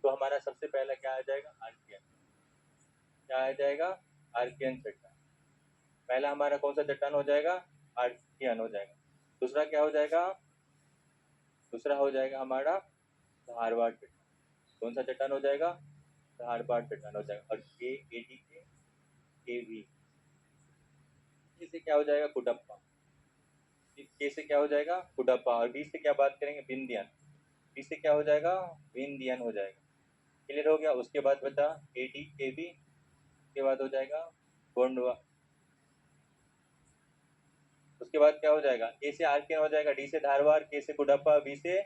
तो हमारा सबसे पहला क्या आ जाएगा, आर्कियन। क्या आ जाएगा, आर्कियन चट्टान। पहला हमारा कौन सा चट्टान हो जाएगा, आर्कियन हो जाएगा। दूसरा क्या हो जाएगा, दूसरा हो जाएगा हमारा धारवाड़ चट्टान। कौन सा चट्टान हो जाएगा, धारवाड़ चट्टान हो जाएगा। और के ए डी के वी से क्या हो जाएगा, कुडप्पा। के से क्या हो जाएगा, कुडप्पा। और बी से क्या बात करेंगे, विंध्यन। बी से क्या हो जाएगा, विंध्यन हो जाएगा। क्लियर हो गया। उसके बाद बता ए डी के बी, उसके बाद हो जाएगा गोंडवा। उसके बाद क्या हो जाएगा, ए से आर्कियन हो जाएगा, डी से धारवाड़, के से कुडप्पा, बी से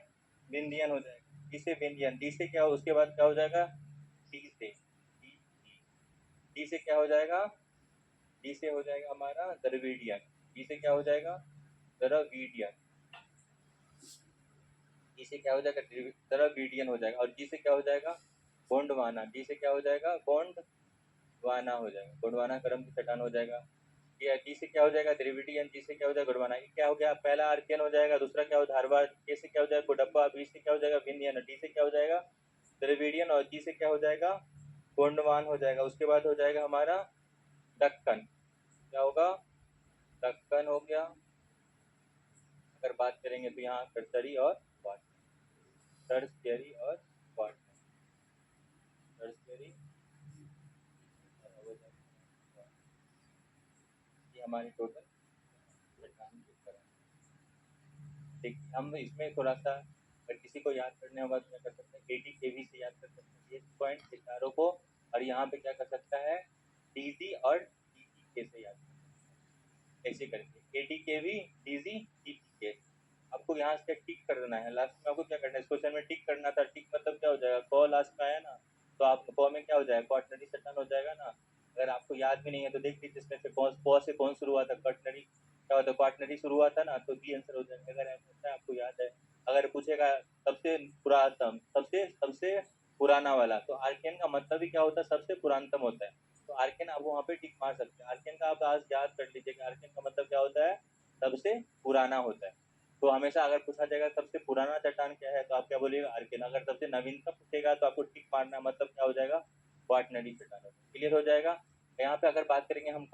विंध्यन हो जाएगा, डी से विंध्यन। डी से क्या, उसके बाद क्या हो जाएगा, डी से डी से क्या हो जाएगा, डी से हो जाएगा हमारा द्रविडियन। डी से क्या हो जाएगा, द्रविडियन। डी से क्या हो जाएगा, द्रविडियन हो जाएगा। और जी से क्या हो जाएगा, गोंडवाना। डी से क्या हो जाएगा, गोंडवाना हो जाएगा। गोंडवाना क्रम की चट्टान हो जाएगा। डी से क्या हो जाएगा, द्रविडियन। जी से क्या हो जाएगा, गोंडवाना। क्या हो गया, पहला आर्कियन हो जाएगा, दूसरा क्या हो, धारवाड़। के से क्या हो जाएगा, कुडप्पा। बी से क्या हो जाएगा, विंध्यन। डी से क्या हो जाएगा, द्रविडियन। और जी से क्या हो जाएगा, गोंडवान हो जाएगा। उसके बाद हो जाएगा हमारा दक्कन। क्या होगा, दक्कन हो गया। अगर बात करेंगे तो यहाँ टर्सरी और टर्सरी और टर्सरी, ये हमारी टोटल चट्टान की तरह। ठीक, हम इसमें थोड़ा सा अगर किसी को याद करने होगा तो क्या कर सकते हैं, एटी केवी से याद कर सकते हैं ये पॉइंट चारों को। और यहाँ पे क्या कर सकता है, डीजी और डीटी के से याद कर सकते हैं। ऐसे करके एटी केवी डीजी डीटी के। आपको यहाँ से टिक कर देना है। लास्ट में आपको क्या करना है, इस क्वेश्चन में टिक करना था। टिक मतलब क्या हो जाएगा, क लास्ट में आया ना, तो आप क में क्या हो जाएगा, क्वाटनरी चट्टान हो जाएगा ना। अगर आपको याद भी नहीं है तो देख लीजिए इसमें से क से कौन शुरू हुआ था, क्वाटनरी क्या होता है, क्वाटनरी शुरू हुआ था ना, तो बी आंसर हो जाएगा। अगर ऐसा आपको याद है, अगर पूछेगा सबसे पुरातन, सबसे सबसे पुराना वाला, तो आर्कियन का मतलब ही क्या होता है, सबसे पुरानतम होता है। तो आर्कियन आप वहाँ पे टिक मार सकते हैं। आर्कियन का आप आज याद कर लीजिए कि आर्कियन का मतलब क्या होता है, सबसे पुराना होता है। तो हमेशा अगर पूछा जाएगा सबसे पुराना चट्टान क्या है, तो आप क्या बोलिएगा, आर्कियन। अगर सबसे नवीनतम पूछेगा तो आपको टिक मारना, मतलब क्या हो जाएगा, क्वाटनरी चट्टान। क्लियर हो जाएगा। यहाँ पे अगर बात करेंगे हम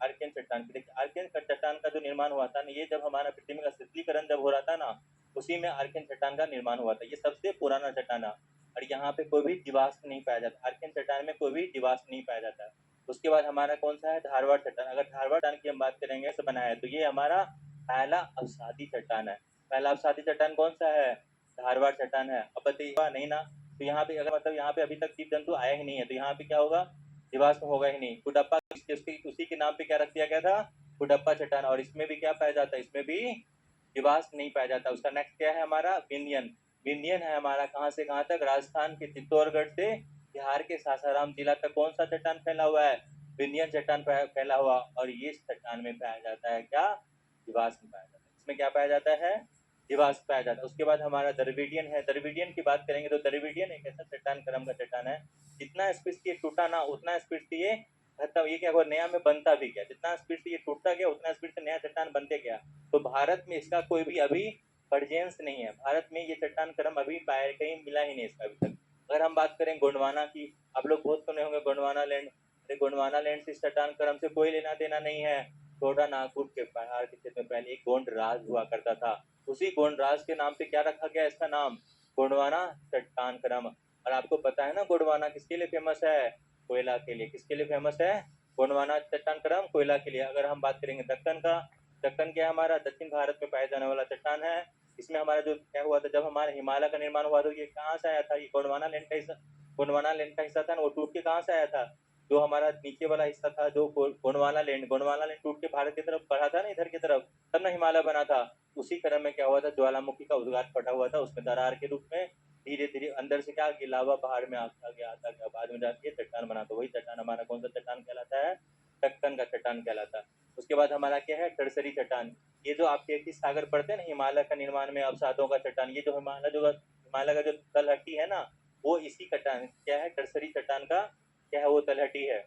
आर्कियन चट्टान की, देखिए आर्कियन चट्टान का जो निर्माण हुआ था ना, ये जब हमारा पृथ्वी का शीतलीकरण जब हो रहा था ना, उसी में आर्कियन चट्टान का निर्माण हुआ था। ये सबसे पुराना चट्टान है और यहाँ पे कोई भी जीवाश्म नहीं पाया जाता। आर्कियन चट्टान में कोई भी जीवाश्म नहीं पाया जाता है। उसके बाद हमारा कौन सा है, धारवाड़ चट्टान। अगर धारवाड़ चट्टान की हम बात करेंगे से बनाया है, तो ये हमारा पहला अवसादी चट्टान है। पहला अवसादी चट्टान कौन सा है, धारवाड़ चट्टान है। अब बताइए नहीं ना, तो यहाँ पे अगर मतलब यहाँ पे अभी तक जीव जंतु आया ही नहीं है, तो यहाँ पे क्या होगा, जीवाश्म होगा ही नहीं। कुडप्पा उसी के नाम पे क्या रख दिया गया था, कुडप्पा चट्टान। और इसमें भी क्या पाया जाता है, इसमें भी जीवाश्म नहीं पाया जाता। उसका नेक्स्ट क्या है हमारा, विंध्यन। विंध्यन है हमारा कहाँ से कहाँ तक, राजस्थान के चित्तौड़गढ़ से बिहार के सासाराम जिला तक कौन सा चट्टान फैला हुआ है, विंध्यन चट्टान फैला हुआ। और ये चट्टान में पाया जाता है क्या, जीवाश्म पाया जाता है। इसमें क्या पाया जाता है, जीवाश्म पाया जाता है। उसके बाद हमारा द्रविडियन है। द्रविडियन की बात करेंगे तो द्रविडियन एक ऐसा चट्टान क्रम का चट्टान है, जितना स्पीड से ये टूटा ना, उतना स्पीड से ये खत्म, ये क्या हुआ, नया में बनता भी गया। जितना स्पीड से ये टूटता गया, उतना स्पीड से नया चट्टान बनते गया। तो भारत में इसका कोई भी अभी वर्जेंस नहीं है। भारत में ये चट्टान क्रम अभी पाया कहीं मिला ही नहीं इसका अभी तक। अगर हम बात करें गोंडवाना की, आप लोग बहुत सुने होंगे गोंडवाना लैंड। गोंडवाना लैंड से चट्टान क्रम से कोई लेना देना नहीं है। छोटा नागपुर के पहाड़ के क्षेत्र में पहले एक गोंड राज हुआ करता था। उसी गोंड राज के नाम पे क्या रखा गया, इसका नाम गोंडवाना चट्टान क्रम। और आपको पता है ना गोंडवाना किसके लिए फेमस है, कोयला के लिए। किसके लिए फेमस है, गोंडवाना चट्टान क्रम कोयला के लिए। अगर हम बात करेंगे दक्कन का, दक्कन क्या हमारा दक्षिण भारत में पाया जाने वाला चट्टान है। इसमें हमारा जो क्या हुआ था, जब हमारे हिमालय का निर्माण हुआ तो ये कहाँ से आया था, ये गोंडवाना लैंड का हिस्सा, गोंडवाना लैंड का हिस्सा था ना, वो टूट के कहाँ से आया था, जो हमारा नीचे वाला हिस्सा था, जो गोंडवाना लैंड टूट के भारत की तरफ बढ़ा था ना, इधर की तरफ, तब ना हिमालय बना था। उसी क्रम में क्या हुआ था, ज्वालामुखी का उद्गार फटा हुआ था, उसमें दरार के रूप में धीरे धीरे अंदर से क्या लावा पहाड़ में आता गया बाद में जाके चट्टान बना। तो वही चट्टान हमारा कौन सा चट्टान कहलाता है, दक्कन का चट्टान कहलाता है। उसके बाद हमारा क्या है, टर्सरी चट्टान। ये जो आप तैतीस सागर पढ़ते हैं ना, हिमालय का निर्माण में अवसादों का चट्टान, ये जो हिमालय का जो तलहटी है ना, वो इसी चट्टान क्या है, टर्सरी चट्टान का क्या है, वो तलहटी है।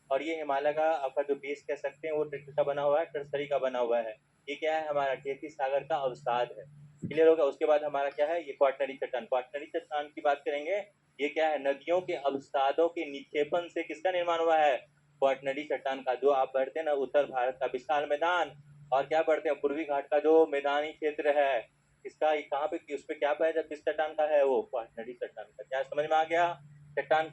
और ये हिमालय का आपका जो बेस कह सकते हैं, वो का बना हुआ है, टर्सरी का बना हुआ है। ये क्या है, हमारा तैतीस सागर का अवसाद है। क्लियर होगा। उसके बाद हमारा क्या है, ये क्वाटनरी चट्टान। क्वाटनरी चट्टान की बात करेंगे ये क्या है? नदियों के अवसादों के निक्षेपण से किसका निर्माण हुआ है? क्वाटरनरी चट्टान का। जो आप बढ़ते हैं ना उत्तर भारत का विशाल मैदान और क्या बढ़ते हैं पूर्वी घाट का जो मैदानी क्षेत्र है, इसका कहाँ पे, उस पे क्या पाया जाता है? किस चट्टान का है वो? क्वाटरनरी चट्टान का। क्या समझ में आ गया? चट्टान